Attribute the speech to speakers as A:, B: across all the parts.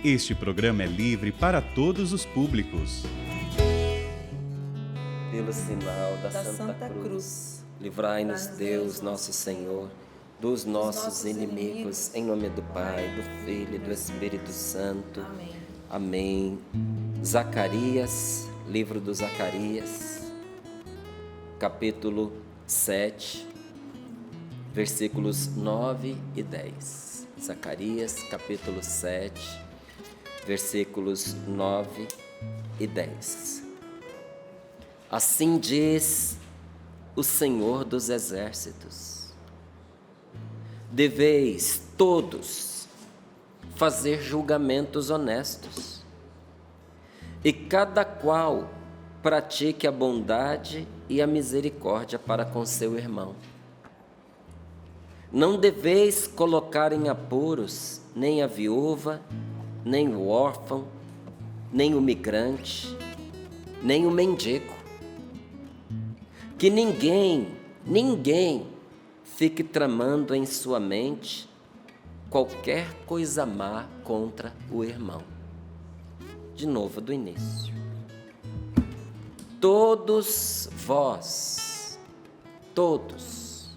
A: Este programa é livre para todos os públicos.
B: Pelo sinal da Santa Cruz, livrai-nos Deus, nosso Senhor, dos nossos inimigos, em nome do Pai, do Filho e do Espírito Santo. Amém. Zacarias, livro do Zacarias, capítulo 7, versículos 9 e 10. Zacarias, capítulo 7, versículos 9 e 10. Assim diz o Senhor dos Exércitos: deveis todos fazer julgamentos honestos, e cada qual pratique a bondade e a misericórdia para com seu irmão. Não deveis colocar em apuros nem a viúva, nem o órfão, nem o migrante, nem o mendigo. Que ninguém fique tramando em sua mente qualquer coisa má contra o irmão. De novo, do início. Todos vós, todos,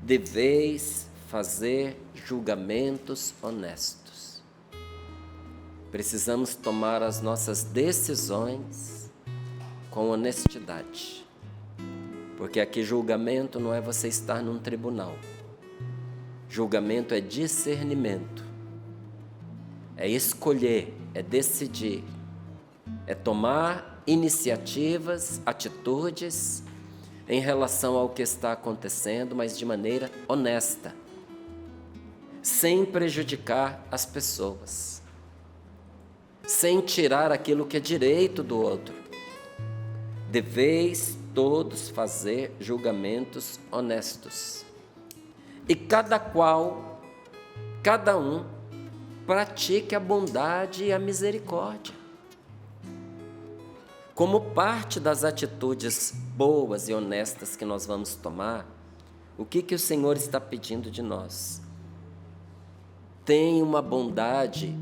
B: deveis fazer julgamentos honestos. Precisamos tomar as nossas decisões com honestidade. Porque aqui julgamento não é você estar num tribunal. Julgamento é discernimento. É escolher, é decidir. É tomar iniciativas, atitudes em relação ao que está acontecendo, mas de maneira honesta. Sem prejudicar as pessoas. Sem tirar aquilo que é direito do outro. Deveis todos fazer julgamentos honestos. E cada um, pratique a bondade e a misericórdia. Como parte das atitudes boas e honestas que nós vamos tomar, o que o Senhor está pedindo de nós? Tenha uma bondade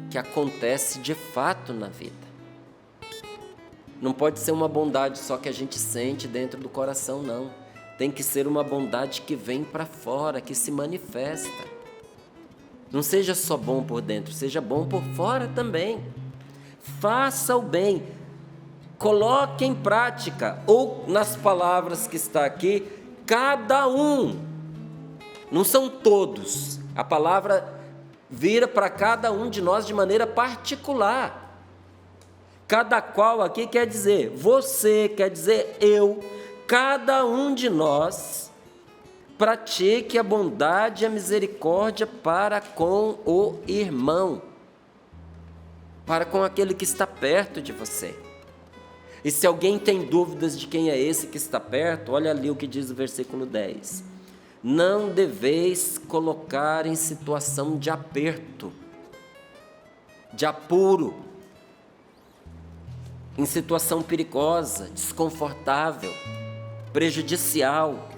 B: que acontece de fato na vida. Não pode ser uma bondade só que a gente sente dentro do coração, não. Tem que ser uma bondade que vem para fora, que se manifesta. Não seja só bom por dentro, seja bom por fora também. Faça o bem. Coloque em prática, ou nas palavras que está aqui, cada um. Não são todos. A palavra vira para cada um de nós de maneira particular. Cada qual aqui quer dizer você, quer dizer eu, cada um de nós pratique a bondade e a misericórdia para com o irmão, para com aquele que está perto de você. E se alguém tem dúvidas de quem é esse que está perto, olha ali o que diz o versículo 10. Não deveis colocar em situação de aperto, de apuro, em situação perigosa, desconfortável, prejudicial,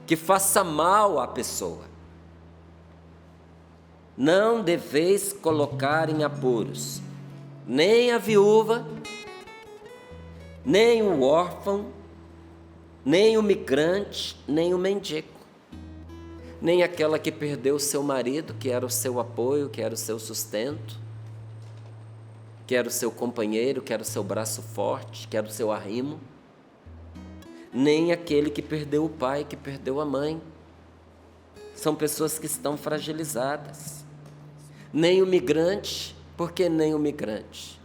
B: que faça mal à pessoa. Não deveis colocar em apuros nem a viúva, nem o órfão, nem o migrante, nem o mendigo, nem aquela que perdeu o seu marido, que era o seu apoio, que era o seu sustento, que era o seu companheiro, que era o seu braço forte, que era o seu arrimo, nem aquele que perdeu o pai, que perdeu a mãe. São pessoas que estão fragilizadas. Nem o migrante, porque nem o migrante.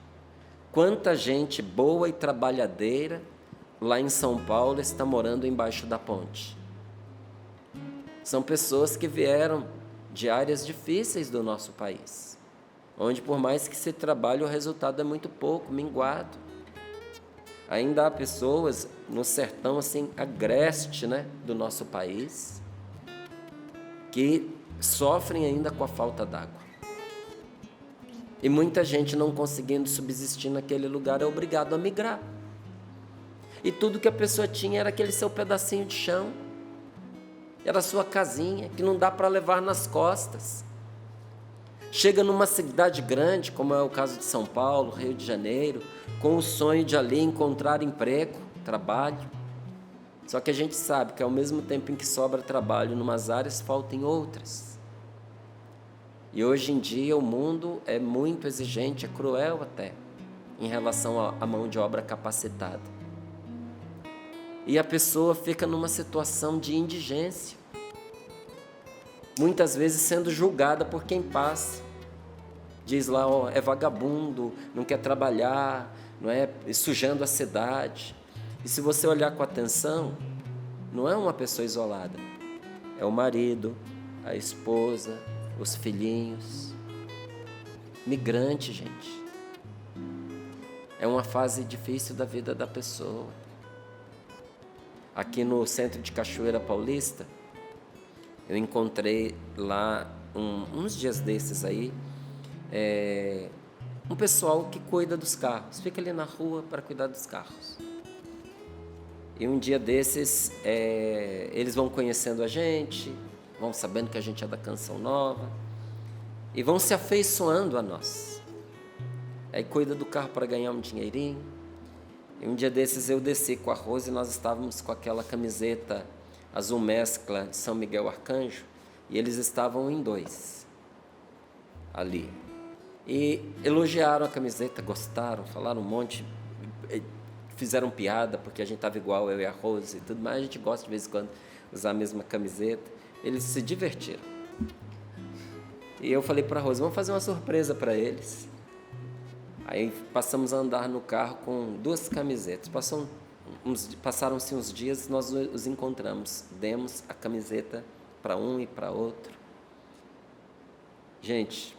B: Quanta gente boa e trabalhadeira lá em São Paulo está morando embaixo da ponte. São pessoas que vieram de áreas difíceis do nosso país, onde por mais que se trabalhe o resultado é muito pouco, minguado. Ainda há pessoas no sertão assim, agreste, do nosso país, que sofrem ainda com a falta d'água. E muita gente não conseguindo subsistir naquele lugar é obrigado a migrar. E tudo que a pessoa tinha era aquele seu pedacinho de chão, era a sua casinha, que não dá para levar nas costas. chega numa cidade grande, como é o caso de São Paulo, Rio de Janeiro, com o sonho de ali encontrar emprego, trabalho. Só que a gente sabe que ao mesmo tempo em que sobra trabalho em umas áreas, falta em outras. E hoje em dia o mundo é muito exigente, é cruel até, em relação à mão de obra capacitada. E a pessoa fica numa situação de indigência, muitas vezes sendo julgada por quem passa. Diz lá, ó, é vagabundo, não quer trabalhar, não é, sujando a cidade. E se você olhar com atenção, não é uma pessoa isolada, é o marido, a esposa, os filhinhos. Migrante, gente. É uma fase difícil da vida da pessoa. Aqui no centro de Cachoeira Paulista, eu encontrei lá, uns dias desses aí, um pessoal que cuida dos carros, fica ali na rua para cuidar dos carros. E um dia desses, eles vão conhecendo a gente, vão sabendo que a gente é da Canção Nova, e vão se afeiçoando a nós. Aí cuida do carro para ganhar um dinheirinho. E um dia desses eu desci com a Rose e nós estávamos com aquela camiseta azul mescla de São Miguel Arcanjo, e eles estavam em 2 ali. E elogiaram a camiseta, gostaram, falaram um monte, fizeram piada, porque a gente estava igual, eu e a Rose e tudo mais, a gente gosta de vez em quando usar a mesma camiseta. Eles se divertiram. E eu falei para a Rose, vamos fazer uma surpresa para eles. Aí passamos a andar no carro com 2 camisetas. Passaram-se uns dias, nós os encontramos. Demos a camiseta para um e para outro. Gente,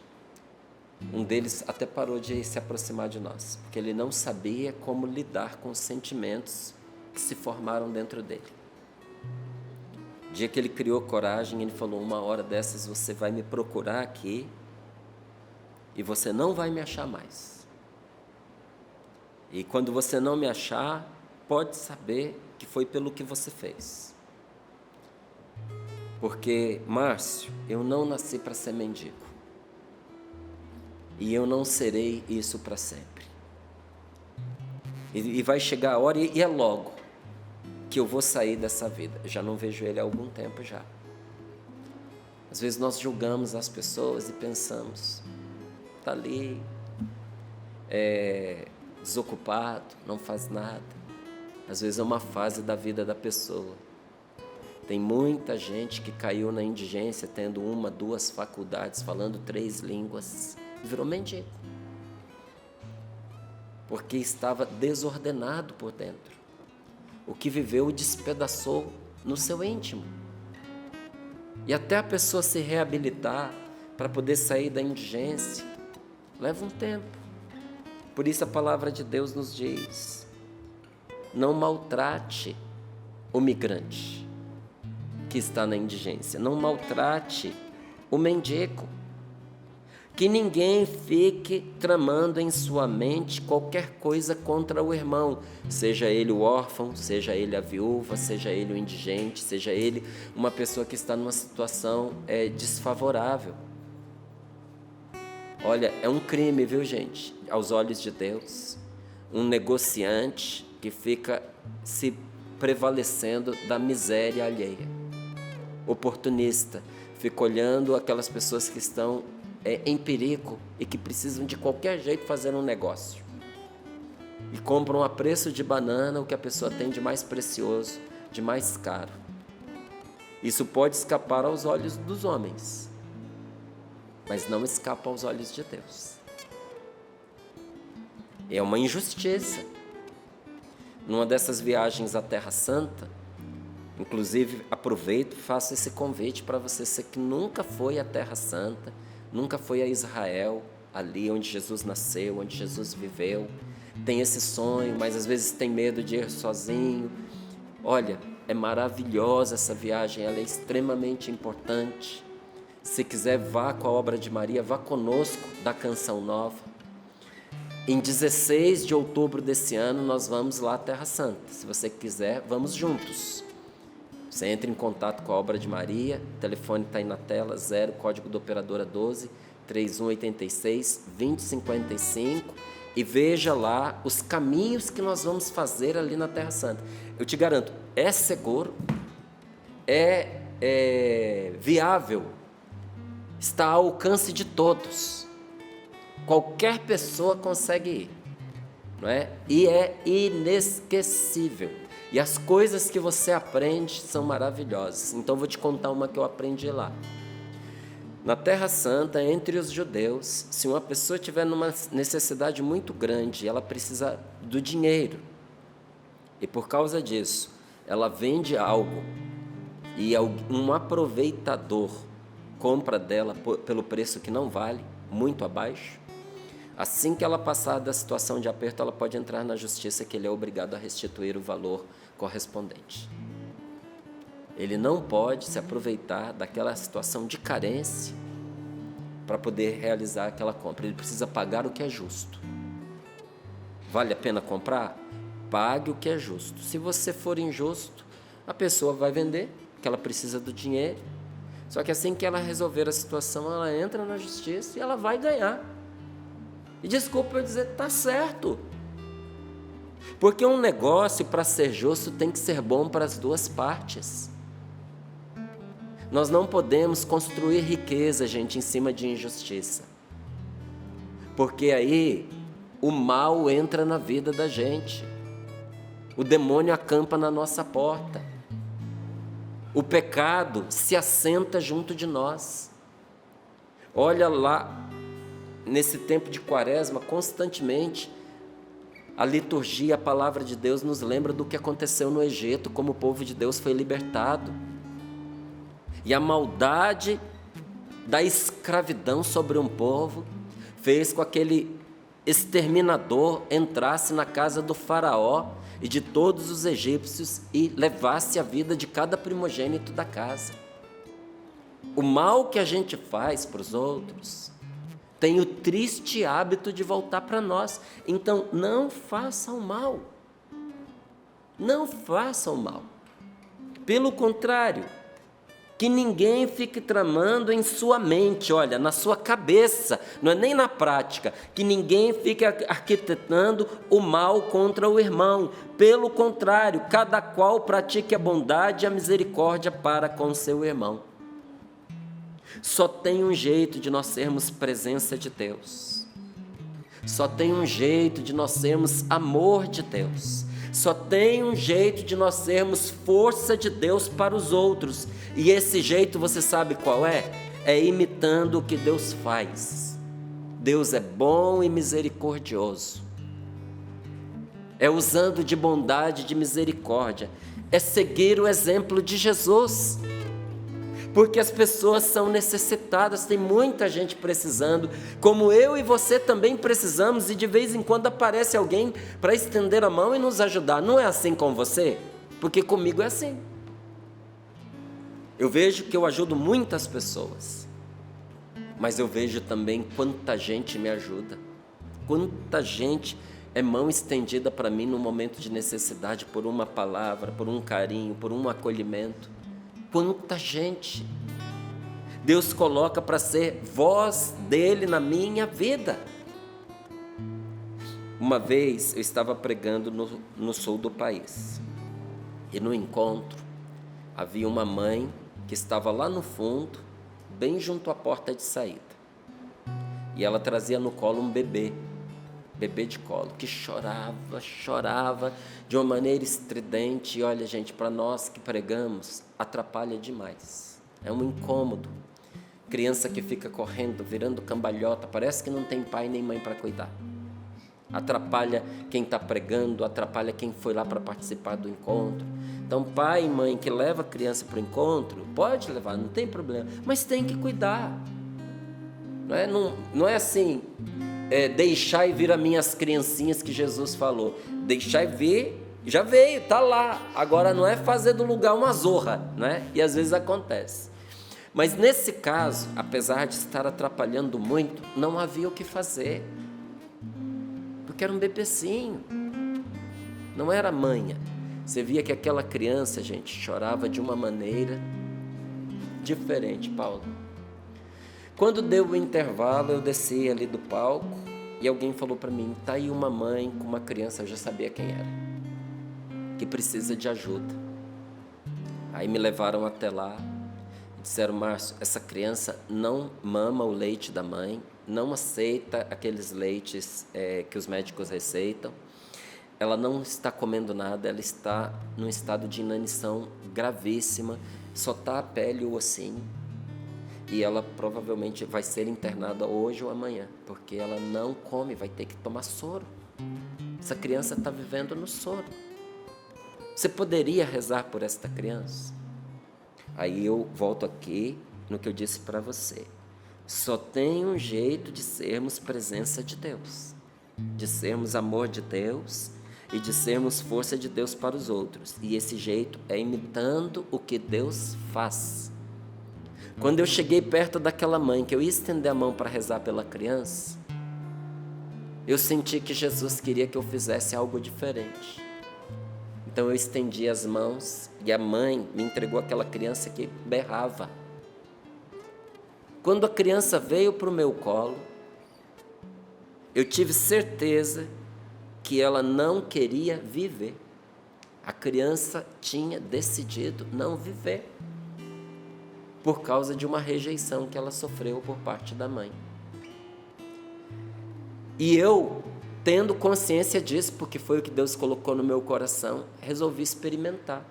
B: um deles até parou de se aproximar de nós, porque ele não sabia como lidar com os sentimentos que se formaram dentro dele. O dia que ele criou coragem, ele falou, uma hora dessas você vai me procurar aqui e você não vai me achar mais. E quando você não me achar, pode saber que foi pelo que você fez. Porque, Márcio, eu não nasci para ser mendigo. E eu não serei isso para sempre. E vai chegar a hora, e é logo, que eu vou sair dessa vida. Eu já não vejo ele há algum tempo já. Às vezes nós julgamos as pessoas e pensamos, está ali, desocupado, não faz nada. Às vezes é uma fase da vida da pessoa. Tem muita gente que caiu na indigência, tendo 1, 2 faculdades, falando 3 línguas, virou mendigo. Porque estava desordenado por dentro. O que viveu despedaçou no seu íntimo. E até a pessoa se reabilitar para poder sair da indigência, leva um tempo. Por isso a palavra de Deus nos diz, não maltrate o migrante que está na indigência, não maltrate o mendigo, que ninguém fique tramando em sua mente qualquer coisa contra o irmão, seja ele o órfão, seja ele a viúva, seja ele o indigente, seja ele uma pessoa que está numa situação desfavorável. Olha, é um crime, viu, gente, aos olhos de Deus, um negociante que fica se prevalecendo da miséria alheia, oportunista, fica olhando aquelas pessoas que estão em perigo e que precisam de qualquer jeito fazer um negócio, e compram a preço de banana o que a pessoa tem de mais precioso, de mais caro. Isso pode escapar aos olhos dos homens, mas não escapa aos olhos de Deus. É uma injustiça. Numa dessas viagens à Terra Santa, inclusive aproveito e faço esse convite para você que nunca foi à Terra Santa, nunca foi a Israel, ali onde Jesus nasceu, onde Jesus viveu, tem esse sonho, mas às vezes tem medo de ir sozinho. Olha, é maravilhosa essa viagem, ela é extremamente importante. Se quiser, vá com a obra de Maria, vá conosco da Canção Nova. Em 16 de outubro desse ano, nós vamos lá à Terra Santa. Se você quiser, vamos juntos. Você entra em contato com a obra de Maria, o telefone está aí na tela, 0, código da operadora 12, 3186, 2055, e veja lá os caminhos que nós vamos fazer ali na Terra Santa. Eu te garanto, é seguro, é viável, está ao alcance de todos. Qualquer pessoa consegue ir, não é? E é inesquecível. E as coisas que você aprende são maravilhosas. Então, vou te contar uma que eu aprendi lá. Na Terra Santa, entre os judeus, se uma pessoa tiver numa necessidade muito grande, ela precisa do dinheiro, e por causa disso, ela vende algo, e um aproveitador compra dela pelo preço que não vale, muito abaixo, assim que ela passar da situação de aperto, ela pode entrar na justiça, que ele é obrigado a restituir o valor correspondente. Ele não pode se aproveitar daquela situação de carência para poder realizar aquela compra. Ele precisa pagar o que é justo. Vale a pena comprar? Pague o que é justo. Se você for injusto, a pessoa vai vender, porque ela precisa do dinheiro. Só que assim que ela resolver a situação, ela entra na justiça e ela vai ganhar. E desculpa eu dizer, está certo. Porque um negócio, para ser justo, tem que ser bom para as duas partes. Nós não podemos construir riqueza, gente, em cima de injustiça. Porque aí o mal entra na vida da gente. O demônio acampa na nossa porta. O pecado se assenta junto de nós. Olha lá, nesse tempo de Quaresma, constantemente, a liturgia, a palavra de Deus nos lembra do que aconteceu no Egito, como o povo de Deus foi libertado. E a maldade da escravidão sobre um povo fez com que aquele exterminador entrasse na casa do faraó e de todos os egípcios e levasse a vida de cada primogênito da casa. O mal que a gente faz para os outros tem o triste hábito de voltar para nós. Então, não façam mal. Não façam mal. Pelo contrário, que ninguém fique tramando em sua mente, olha, na sua cabeça, não é nem na prática, que ninguém fique arquitetando o mal contra o irmão. Pelo contrário, cada qual pratique a bondade e a misericórdia para com o seu irmão. Só tem um jeito de nós sermos presença de Deus. Só tem um jeito de nós sermos amor de Deus. Só tem um jeito de nós sermos força de Deus para os outros. E esse jeito, você sabe qual é? É imitando o que Deus faz. Deus é bom e misericordioso. É usando de bondade e de misericórdia. É seguir o exemplo de Jesus. Porque as pessoas são necessitadas, tem muita gente precisando, como eu e você também precisamos, e de vez em quando aparece alguém para estender a mão e nos ajudar. Não é assim com você? Porque comigo é assim. Eu vejo que eu ajudo muitas pessoas, mas eu vejo também quanta gente me ajuda, quanta gente é mão estendida para mim no momento de necessidade, por uma palavra, por um carinho, por um acolhimento. Quanta gente Deus coloca para ser voz dele na minha vida. Uma vez eu estava pregando no sul do país, e no encontro havia uma mãe que estava lá no fundo, bem junto à porta de saída, e ela trazia no colo um bebê de colo, que chorava de uma maneira estridente. E olha, gente, para nós que pregamos, atrapalha demais, é um incômodo. Criança que fica correndo, virando cambalhota, parece que não tem pai nem mãe para cuidar. Atrapalha quem está pregando, atrapalha quem foi lá para participar do encontro. Então, pai e mãe que leva a criança para o encontro, pode levar, não tem problema, mas tem que cuidar. Não é assim, deixar e vir as minhas criancinhas que Jesus falou. Deixar e vir, já veio, está lá. Agora não é fazer do lugar uma zorra, né? E às vezes acontece. Mas nesse caso, apesar de estar atrapalhando muito, não havia o que fazer. Porque era um bebezinho, não era manha. Você via que aquela criança, gente, chorava de uma maneira diferente, Paulo. Quando deu o intervalo, eu desci ali do palco e alguém falou para mim, tá aí uma mãe com uma criança, eu já sabia quem era, que precisa de ajuda. Aí me levaram até lá e disseram, Márcio, essa criança não mama o leite da mãe, não aceita aqueles leites que os médicos receitam, ela não está comendo nada, ela está num estado de inanição gravíssima, só está a pele e o ossinho, e ela provavelmente vai ser internada hoje ou amanhã, porque ela não come, vai ter que tomar soro. Essa criança está vivendo no soro. Você poderia rezar por esta criança? Aí eu volto aqui no que eu disse para você. Só tem um jeito de sermos presença de Deus, de sermos amor de Deus e de sermos força de Deus para os outros. E esse jeito é imitando o que Deus faz. Quando eu cheguei perto daquela mãe, que eu ia estender a mão para rezar pela criança, eu senti que Jesus queria que eu fizesse algo diferente. Então eu estendi as mãos e a mãe me entregou aquela criança que berrava. Quando a criança veio para o meu colo, eu tive certeza que ela não queria viver. A criança tinha decidido não viver, por causa de uma rejeição que ela sofreu por parte da mãe. E eu, tendo consciência disso, porque foi o que Deus colocou no meu coração, resolvi experimentar.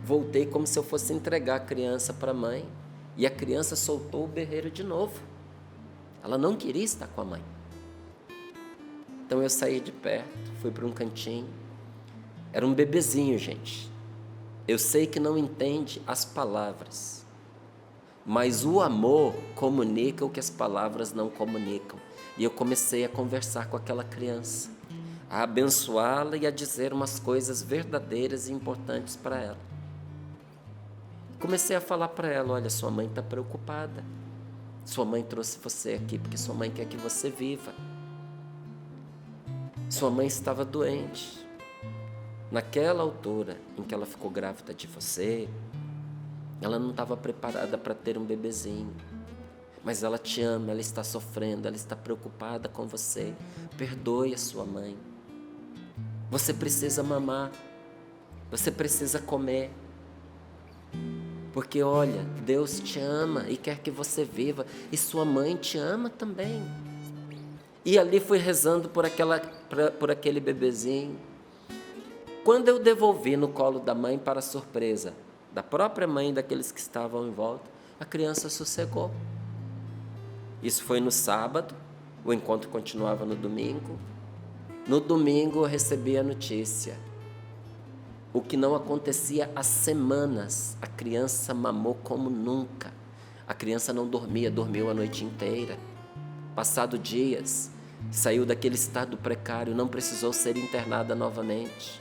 B: Voltei como se eu fosse entregar a criança para a mãe, e a criança soltou o berreiro de novo. Ela não queria estar com a mãe. Então eu saí de perto, fui para um cantinho. Era um bebezinho, gente. Eu sei que não entende as palavras, mas o amor comunica o que as palavras não comunicam. E eu comecei a conversar com aquela criança, a abençoá-la e a dizer umas coisas verdadeiras e importantes para ela. Comecei a falar para ela, olha, sua mãe está preocupada. Sua mãe trouxe você aqui porque sua mãe quer que você viva. Sua mãe estava doente. Naquela altura em que ela ficou grávida de você, ela não estava preparada para ter um bebezinho. Mas ela te ama, ela está sofrendo, ela está preocupada com você. Perdoe a sua mãe. Você precisa mamar. Você precisa comer. Porque olha, Deus te ama e quer que você viva. E sua mãe te ama também. E ali fui rezando por aquele bebezinho. Quando eu devolvi no colo da mãe, para surpresa da própria mãe e daqueles que estavam em volta, a criança sossegou. Isso foi no sábado, o encontro continuava no domingo. No domingo eu recebi a notícia. O que não acontecia há semanas, a criança mamou como nunca. A criança não dormia, dormiu a noite inteira. Passado dias, saiu daquele estado precário, não precisou ser internada novamente,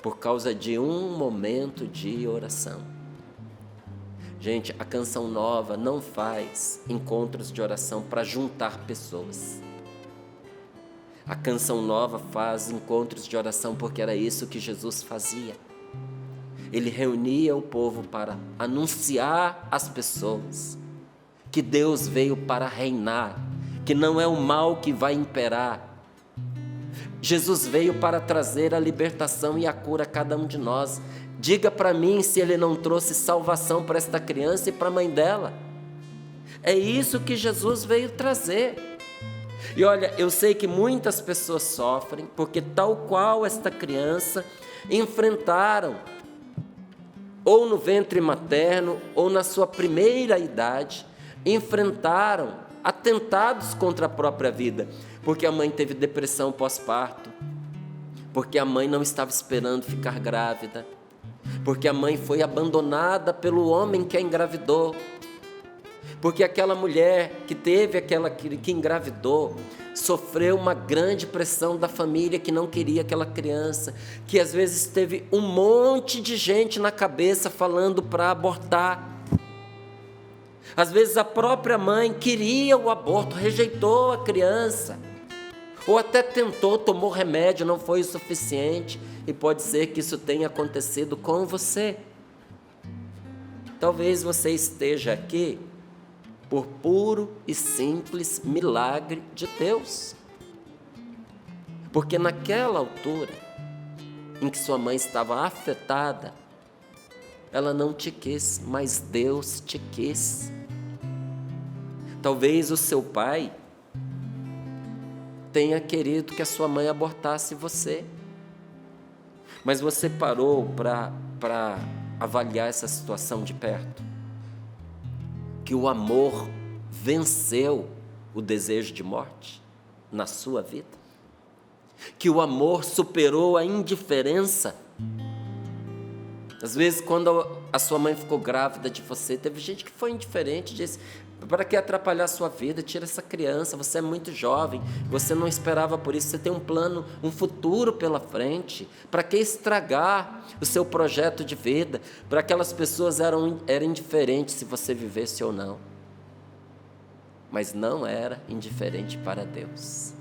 B: por causa de um momento de oração. Gente, a Canção Nova não faz encontros de oração para juntar pessoas. A Canção Nova faz encontros de oração porque era isso que Jesus fazia. Ele reunia o povo para anunciar às pessoas que Deus veio para reinar, que não é o mal que vai imperar. Jesus veio para trazer a libertação e a cura a cada um de nós. Diga para mim se Ele não trouxe salvação para esta criança e para a mãe dela. É isso que Jesus veio trazer. E olha, eu sei que muitas pessoas sofrem, porque tal qual esta criança, enfrentaram, ou no ventre materno, ou na sua primeira idade, enfrentaram atentados contra a própria vida, porque a mãe teve depressão pós-parto, porque a mãe não estava esperando ficar grávida, porque a mãe foi abandonada pelo homem que a engravidou, porque aquela mulher que engravidou sofreu uma grande pressão da família que não queria aquela criança, que às vezes teve um monte de gente na cabeça falando para abortar. Às vezes a própria mãe queria o aborto, rejeitou a criança, ou até tentou, tomou remédio, não foi o suficiente, e pode ser que isso tenha acontecido com você. Talvez você esteja aqui por puro e simples milagre de Deus. Porque naquela altura em que sua mãe estava afetada, ela não te quis, mas Deus te quis. Talvez o seu pai tenha querido que a sua mãe abortasse você, mas você parou para avaliar essa situação de perto? Que o amor venceu o desejo de morte na sua vida? Que o amor superou a indiferença? Às vezes, quando a sua mãe ficou grávida de você, teve gente que foi indiferente, disse: para que atrapalhar a sua vida? Tira essa criança, você é muito jovem, você não esperava por isso, você tem um plano, um futuro pela frente. Para que estragar o seu projeto de vida? Para aquelas pessoas eram indiferentes se você vivesse ou não. Mas não era indiferente para Deus.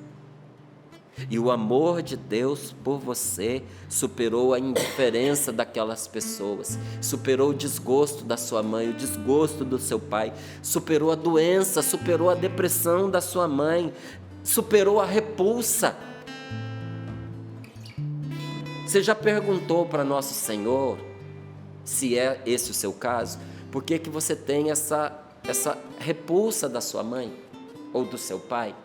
B: E o amor de Deus por você superou a indiferença daquelas pessoas, superou o desgosto da sua mãe, o desgosto do seu pai, superou a doença, superou a depressão da sua mãe, superou a repulsa. Você já perguntou para Nosso Senhor, se é esse o seu caso, por que você tem essa repulsa da sua mãe ou do seu pai?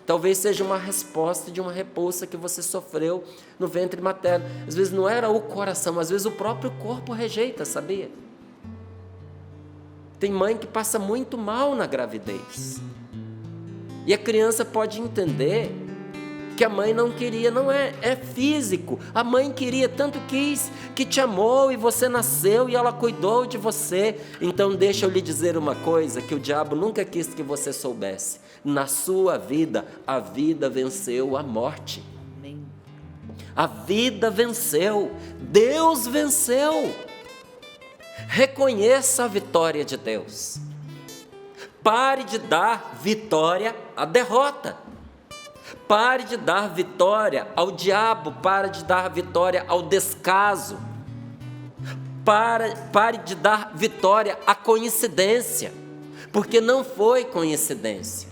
B: Talvez seja uma resposta de uma repulsa que você sofreu no ventre materno. Às vezes não era o coração, às vezes o próprio corpo rejeita, sabia? Tem mãe que passa muito mal na gravidez. E a criança pode entender que a mãe não queria, não é físico. A mãe queria, tanto quis, que te amou e você nasceu e ela cuidou de você. Então deixa eu lhe dizer uma coisa que o diabo nunca quis que você soubesse. Na sua vida, a vida venceu a morte. Amém. A vida venceu, Deus venceu. Reconheça a vitória de Deus. Pare de dar vitória à derrota. Pare de dar vitória ao diabo, pare de dar vitória ao descaso. Pare de dar vitória à coincidência, porque não foi coincidência.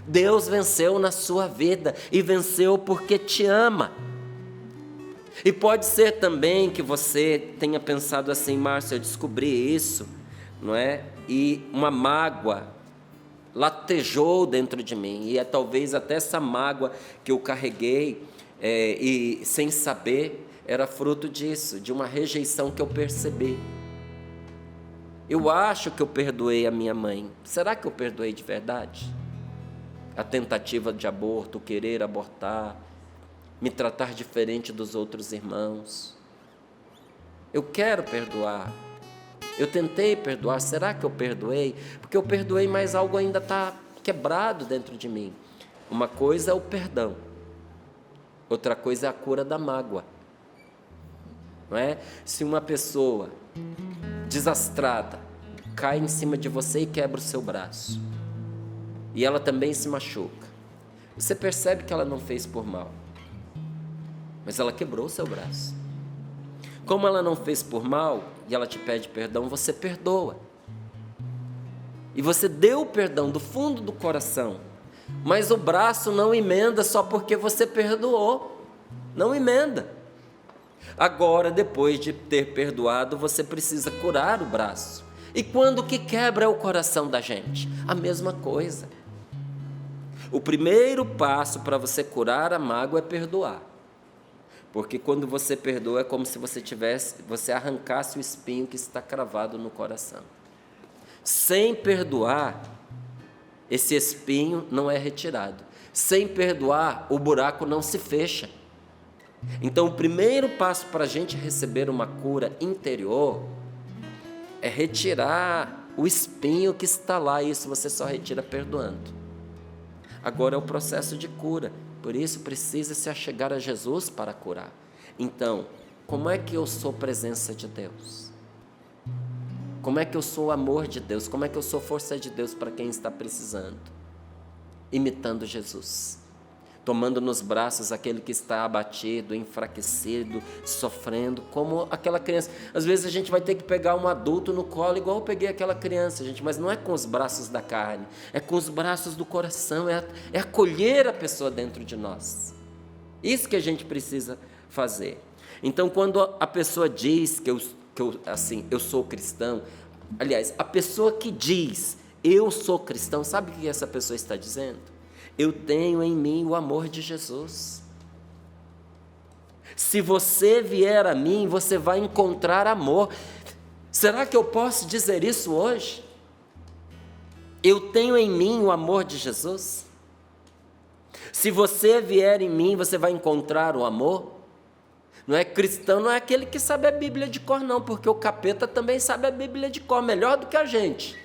B: Deus venceu na sua vida e venceu porque te ama. E pode ser também que você tenha pensado assim: Márcio, eu descobri isso, não é? E uma mágoa latejou dentro de mim, e é talvez até essa mágoa que eu carreguei e sem saber, era fruto disso, de uma rejeição que eu percebi. Eu acho que eu perdoei a minha mãe. Será que eu perdoei de verdade? A tentativa de aborto, o querer abortar, me tratar diferente dos outros irmãos. Eu quero perdoar. Eu tentei perdoar, será que eu perdoei? Porque eu perdoei, mas algo ainda está quebrado dentro de mim. Uma coisa é o perdão, outra coisa é a cura da mágoa. Não é? Se uma pessoa desastrada cai em cima de você e quebra o seu braço, e ela também se machuca, você percebe que ela não fez por mal, mas ela quebrou o seu braço. Como ela não fez por mal e ela te pede perdão, você perdoa. E você deu o perdão do fundo do coração, mas o braço não emenda só porque você perdoou. Não emenda. Agora, depois de ter perdoado, você precisa curar o braço. E quando o que quebra é o coração da gente? A mesma coisa. O primeiro passo para você curar a mágoa é perdoar. Porque quando você perdoa é como se você arrancasse o espinho que está cravado no coração. Sem perdoar, esse espinho não é retirado. Sem perdoar, o buraco não se fecha. Então, o primeiro passo para a gente receber uma cura interior é retirar o espinho que está lá. Isso você só retira perdoando. Agora é o processo de cura. Por isso precisa se achegar a Jesus para curar. Então, como é que eu sou presença de Deus? Como é que eu sou amor de Deus? Como é que eu sou força de Deus para quem está precisando? Imitando Jesus. tomando nos braços aquele que está abatido, enfraquecido, sofrendo, como aquela criança. Às vezes a gente vai ter que pegar um adulto no colo, igual eu peguei aquela criança, gente, mas não é com os braços da carne, é com os braços do coração, é acolher a pessoa dentro de nós. Isso que a gente precisa fazer. Então, quando a pessoa diz que eu sou cristão, aliás, a pessoa que diz eu sou cristão, sabe o que essa pessoa está dizendo? Eu tenho em mim o amor de Jesus. Se você vier a mim, você vai encontrar amor. Será que eu posso dizer isso hoje? Eu tenho em mim o amor de Jesus. Se você vier em mim, você vai encontrar o amor. Não é cristão, não é aquele que sabe a Bíblia de cor, não, porque o capeta também sabe a Bíblia de cor, melhor do que a gente.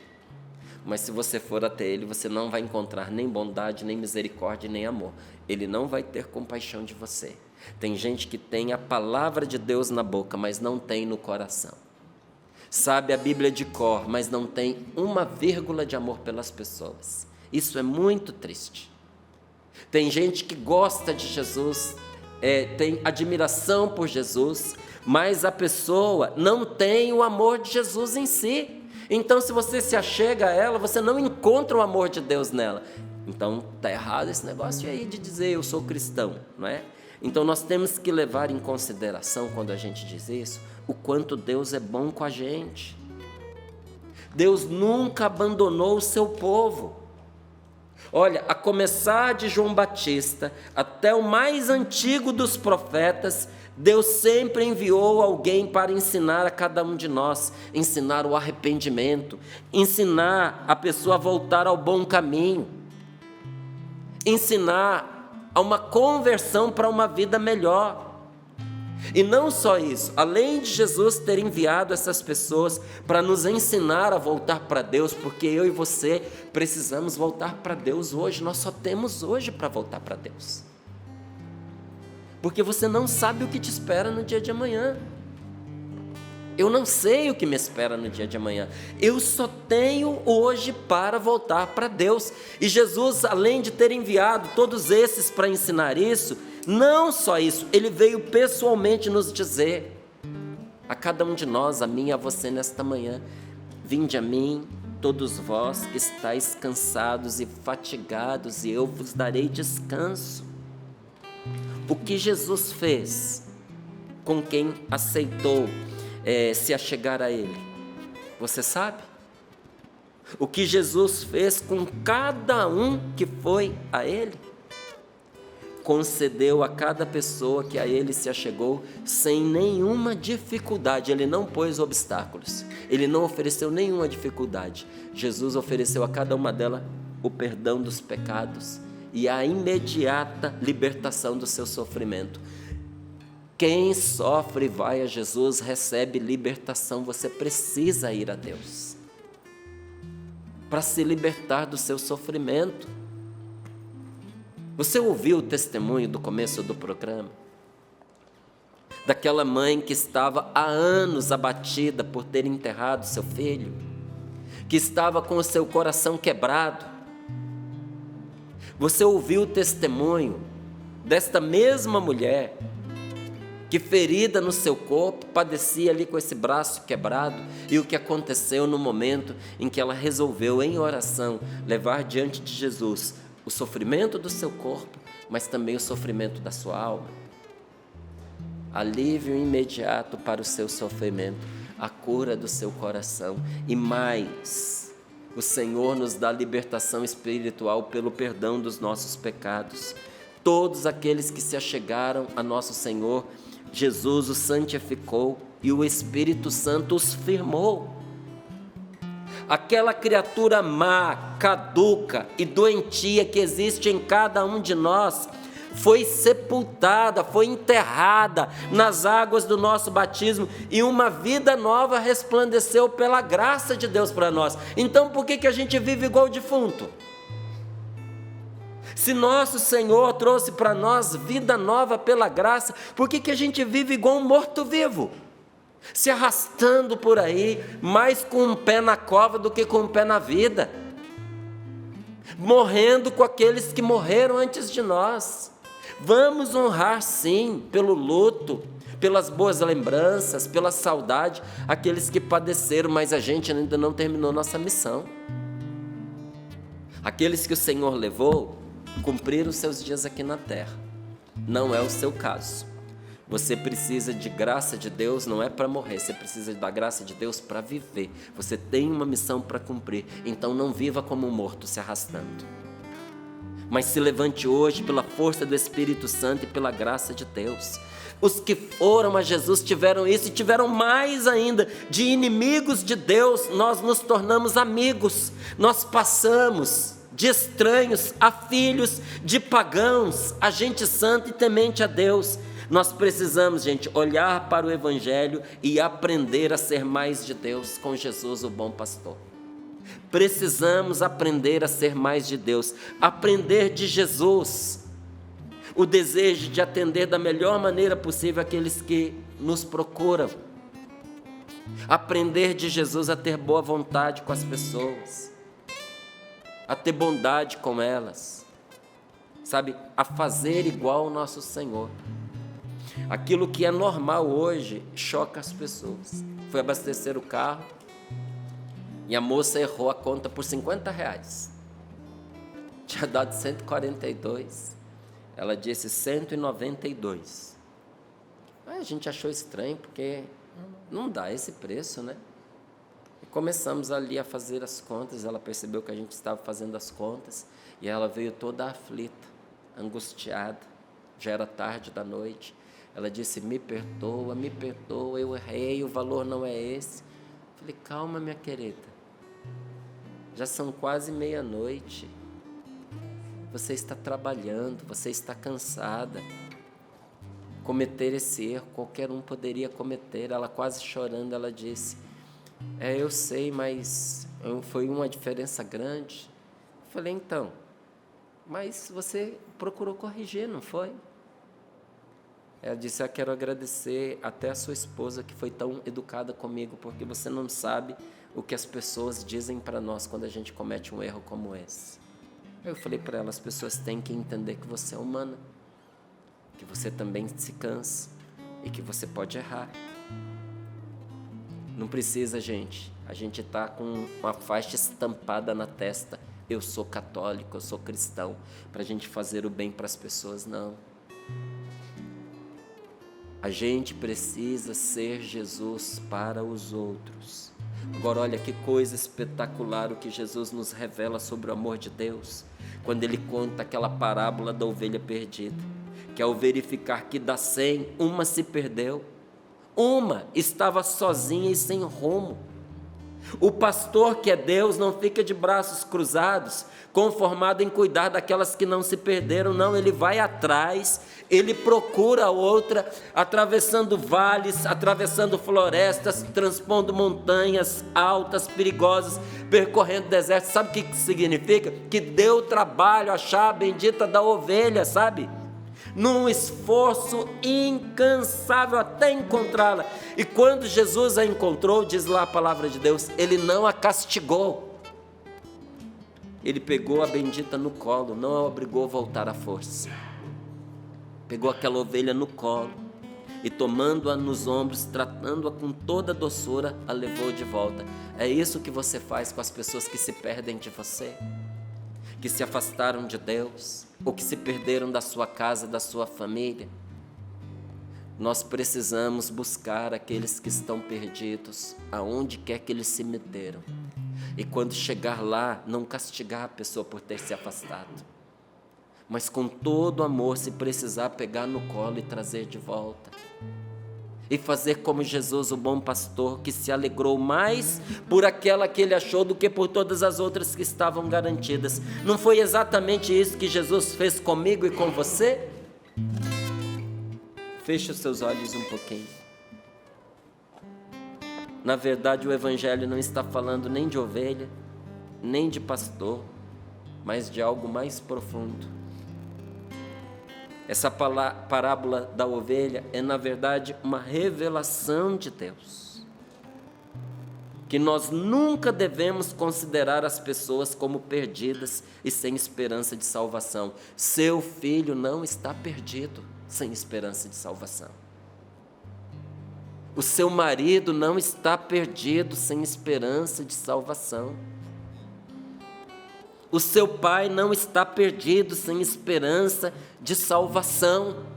B: Mas se você for até ele, você não vai encontrar nem bondade, nem misericórdia, nem amor. Ele não vai ter compaixão de você. Tem gente que tem a palavra de Deus na boca, mas não tem no coração. Sabe a Bíblia de cor, mas não tem uma vírgula de amor pelas pessoas. Isso é muito triste. Tem gente que gosta de Jesus, tem admiração por Jesus, mas a pessoa não tem o amor de Jesus em si. Então, se você se achega a ela, você não encontra o amor de Deus nela. Então, está errado esse negócio aí de dizer eu sou cristão, não é? Então, nós temos que levar em consideração, quando a gente diz isso, o quanto Deus é bom com a gente. Deus nunca abandonou o seu povo. Olha, a começar de João Batista até o mais antigo dos profetas, Deus sempre enviou alguém para ensinar a cada um de nós, ensinar o arrependimento, ensinar a pessoa a voltar ao bom caminho, ensinar a uma conversão para uma vida melhor. E não só isso, além de Jesus ter enviado essas pessoas para nos ensinar a voltar para Deus, porque eu e você precisamos voltar para Deus hoje, nós só temos hoje para voltar para Deus. Porque você não sabe o que te espera no dia de amanhã. Eu não sei o que me espera no dia de amanhã. Eu só tenho hoje para voltar para Deus. E Jesus, além de ter enviado todos esses para ensinar isso, não só isso, Ele veio pessoalmente nos dizer, a cada um de nós, a mim e a você nesta manhã: vinde a mim, todos vós que estáis cansados e fatigados, e eu vos darei descanso. O que Jesus fez com quem aceitou se achegar a Ele? Você sabe? O que Jesus fez com cada um que foi a Ele? Concedeu a cada pessoa que a Ele se achegou sem nenhuma dificuldade. Ele não pôs obstáculos, Ele não ofereceu nenhuma dificuldade. Jesus ofereceu a cada uma delas o perdão dos pecados e a imediata libertação do seu sofrimento. Quem sofre e vai a Jesus recebe libertação. Você precisa ir a Deus para se libertar do seu sofrimento. Você ouviu o testemunho do começo do programa? Daquela mãe que estava há anos abatida por ter enterrado seu filho, que estava com o seu coração quebrado. Você ouviu o testemunho desta mesma mulher que, ferida no seu corpo, padecia ali com esse braço quebrado, e o que aconteceu no momento em que ela resolveu, em oração, levar diante de Jesus o sofrimento do seu corpo, mas também o sofrimento da sua alma. Alívio imediato para o seu sofrimento, a cura do seu coração, e mais, o Senhor nos dá libertação espiritual pelo perdão dos nossos pecados. Todos aqueles que se achegaram a nosso Senhor, Jesus os santificou e o Espírito Santo os firmou. Aquela criatura má, caduca e doentia que existe em cada um de nós foi sepultada, foi enterrada nas águas do nosso batismo, e uma vida nova resplandeceu pela graça de Deus para nós. Então por que a gente vive igual defunto? Se nosso Senhor trouxe para nós vida nova pela graça, por que a gente vive igual um morto-vivo? Se arrastando por aí, mais com um pé na cova do que com um pé na vida, morrendo com aqueles que morreram antes de nós. Vamos honrar, sim, pelo luto, pelas boas lembranças, pela saudade, aqueles que padeceram, mas a gente ainda não terminou nossa missão. Aqueles que o Senhor levou, cumpriram os seus dias aqui na terra. Não é o seu caso. Você precisa de graça de Deus, não é para morrer, você precisa da graça de Deus para viver. Você tem uma missão para cumprir, então não viva como um morto se arrastando. Mas se levante hoje pela força do Espírito Santo e pela graça de Deus. Os que foram a Jesus tiveram isso e tiveram mais ainda. De inimigos de Deus, nós nos tornamos amigos. Nós passamos de estranhos a filhos de pagãos, a gente santa e temente a Deus. Nós precisamos, gente, olhar para o Evangelho e aprender a ser mais de Deus com Jesus, o bom pastor. Precisamos aprender a ser mais de Deus, aprender de Jesus. O desejo de atender da melhor maneira possível aqueles que nos procuram. Aprender de Jesus a ter boa vontade com as pessoas, a ter bondade com elas, sabe, a fazer igual ao nosso Senhor. Aquilo que é normal hoje choca as pessoas. Foi abastecer o carro e a moça errou a conta por R$50. Tinha dado 142. Ela disse 192. Aí a gente achou estranho, porque não dá esse preço, né? E começamos ali a fazer as contas. Ela percebeu que a gente estava fazendo as contas e ela veio toda aflita, angustiada. Já era tarde da noite. Ela disse, me perdoa, eu errei, o valor não é esse. Falei, calma, minha querida, já são quase meia-noite. Você está trabalhando, você está cansada. Cometer esse erro, qualquer um poderia cometer. Ela quase chorando, ela disse, eu sei, mas foi uma diferença grande. Eu falei, então, mas você procurou corrigir, não foi? Ela disse, quero agradecer até a sua esposa que foi tão educada comigo, porque você não sabe o que as pessoas dizem para nós quando a gente comete um erro como esse. Eu falei para ela, as pessoas têm que entender que você é humana, que você também se cansa e que você pode errar. Não precisa, gente, a gente está com uma faixa estampada na testa, eu sou católico, eu sou cristão, para a gente fazer o bem para as pessoas, não. A gente precisa ser Jesus para os outros. Agora olha que coisa espetacular o que Jesus nos revela sobre o amor de Deus, quando Ele conta aquela parábola da ovelha perdida, que ao verificar que das 100, uma se perdeu, uma estava sozinha e sem rumo. O pastor que é Deus não fica de braços cruzados, conformado em cuidar daquelas que não se perderam, não, ele vai atrás, ele procura outra, atravessando vales, atravessando florestas, transpondo montanhas altas, perigosas, percorrendo desertos. Sabe o que significa? Que deu trabalho achar a bendita da ovelha, sabe? Num esforço incansável até encontrá-la. E quando Jesus a encontrou, diz lá a palavra de Deus, Ele não a castigou. Ele pegou a bendita no colo, não a obrigou a voltar à força. Pegou aquela ovelha no colo e tomando-a nos ombros, tratando-a com toda doçura, a levou de volta. É isso que você faz com as pessoas que se perdem de você, que se afastaram de Deus, ou que se perderam da sua casa, da sua família. Nós precisamos buscar aqueles que estão perdidos, aonde quer que eles se meteram. E quando chegar lá, não castigar a pessoa por ter se afastado, mas com todo amor, se precisar, pegar no colo e trazer de volta. E fazer como Jesus, o bom pastor, que se alegrou mais por aquela que ele achou do que por todas as outras que estavam garantidas. Não foi exatamente isso que Jesus fez comigo e com você? Feche os seus olhos um pouquinho. Na verdade, o Evangelho não está falando nem de ovelha, nem de pastor, mas de algo mais profundo. Essa parábola da ovelha é, na verdade, uma revelação de Deus, que nós nunca devemos considerar as pessoas como perdidas e sem esperança de salvação. Seu filho não está perdido sem esperança de salvação. O seu marido não está perdido sem esperança de salvação. O seu pai não está perdido sem esperança de salvação.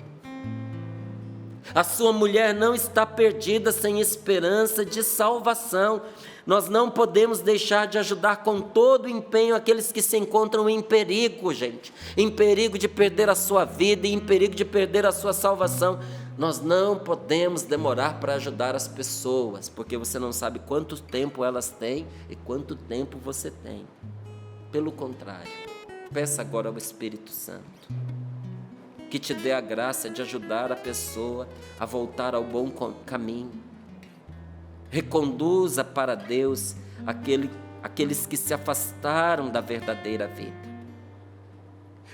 B: A sua mulher não está perdida sem esperança de salvação. Nós não podemos deixar de ajudar com todo empenho aqueles que se encontram em perigo, gente. Em perigo de perder a sua vida e em perigo de perder a sua salvação. Nós não podemos demorar para ajudar as pessoas, porque você não sabe quanto tempo elas têm e quanto tempo você tem. Pelo contrário, peça agora ao Espírito Santo que te dê a graça de ajudar a pessoa a voltar ao bom caminho. Reconduza para Deus aqueles que se afastaram da verdadeira vida.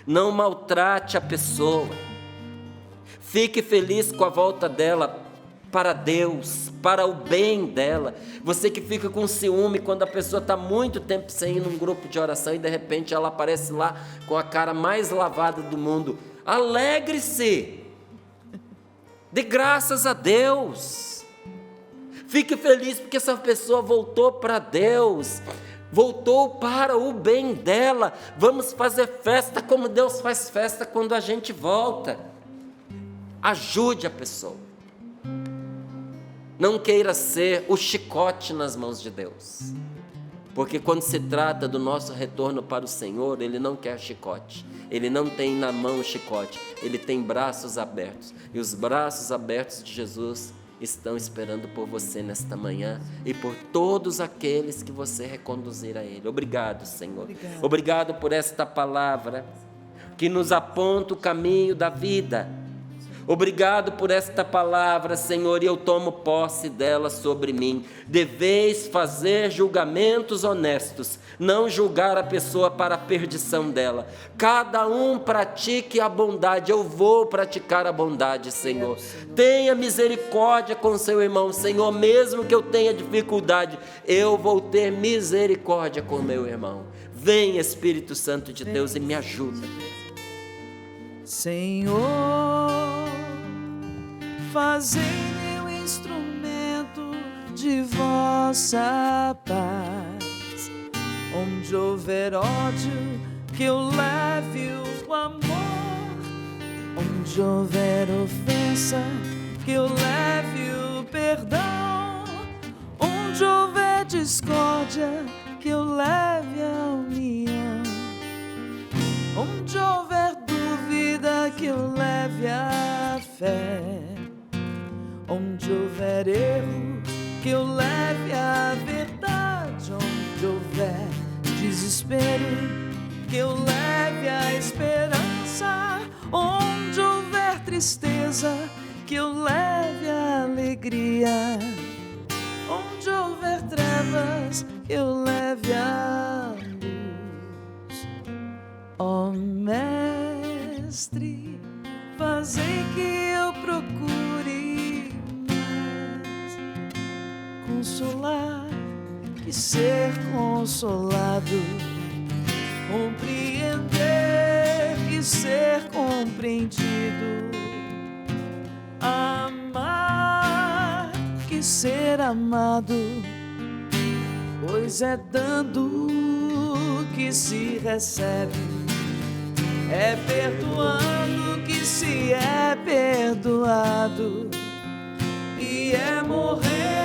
B: Não maltrate a pessoa. Fique feliz com a volta dela para Deus, para o bem dela. Você que fica com ciúme quando a pessoa está muito tempo sem ir num grupo de oração e de repente ela aparece lá com a cara mais lavada do mundo. Alegre-se, dê graças a Deus, fique feliz porque essa pessoa voltou para Deus, voltou para o bem dela. Vamos fazer festa como Deus faz festa quando a gente volta. Ajude a pessoa, não queira ser o chicote nas mãos de Deus, porque quando se trata do nosso retorno para o Senhor, Ele não quer chicote. Ele não tem na mão o chicote, Ele tem braços abertos. E os braços abertos de Jesus estão esperando por você nesta manhã e por todos aqueles que você reconduzir a Ele. Obrigado, Senhor. Obrigado por esta palavra que nos aponta o caminho da vida. Obrigado por esta palavra, Senhor, e eu tomo posse dela sobre mim. Deveis fazer julgamentos honestos, não julgar a pessoa para a perdição dela. Cada um pratique a bondade. Eu vou praticar a bondade, Senhor. Tenha misericórdia com seu irmão, Senhor, mesmo que eu tenha dificuldade, eu vou ter misericórdia com meu irmão. Vem, Espírito Santo de Deus, e me ajuda.
C: Senhor, fazei-me um instrumento de vossa paz. Onde houver ódio, que eu leve o amor. Onde houver ofensa, que eu leve o perdão. Onde houver discórdia, que eu leve a união. Onde houver dúvida, que eu leve a fé. Onde houver erro, que eu leve a verdade. Onde houver desespero, que eu leve a esperança. Onde houver tristeza, que eu leve a alegria. Onde houver trevas, que eu leve a luz. Ó Mestre, fazei que eu procure mais consolar que ser consolado, compreender que ser compreendido, amar que ser amado, pois é dando que se recebe, é perdoando que se é perdoado, e é morrer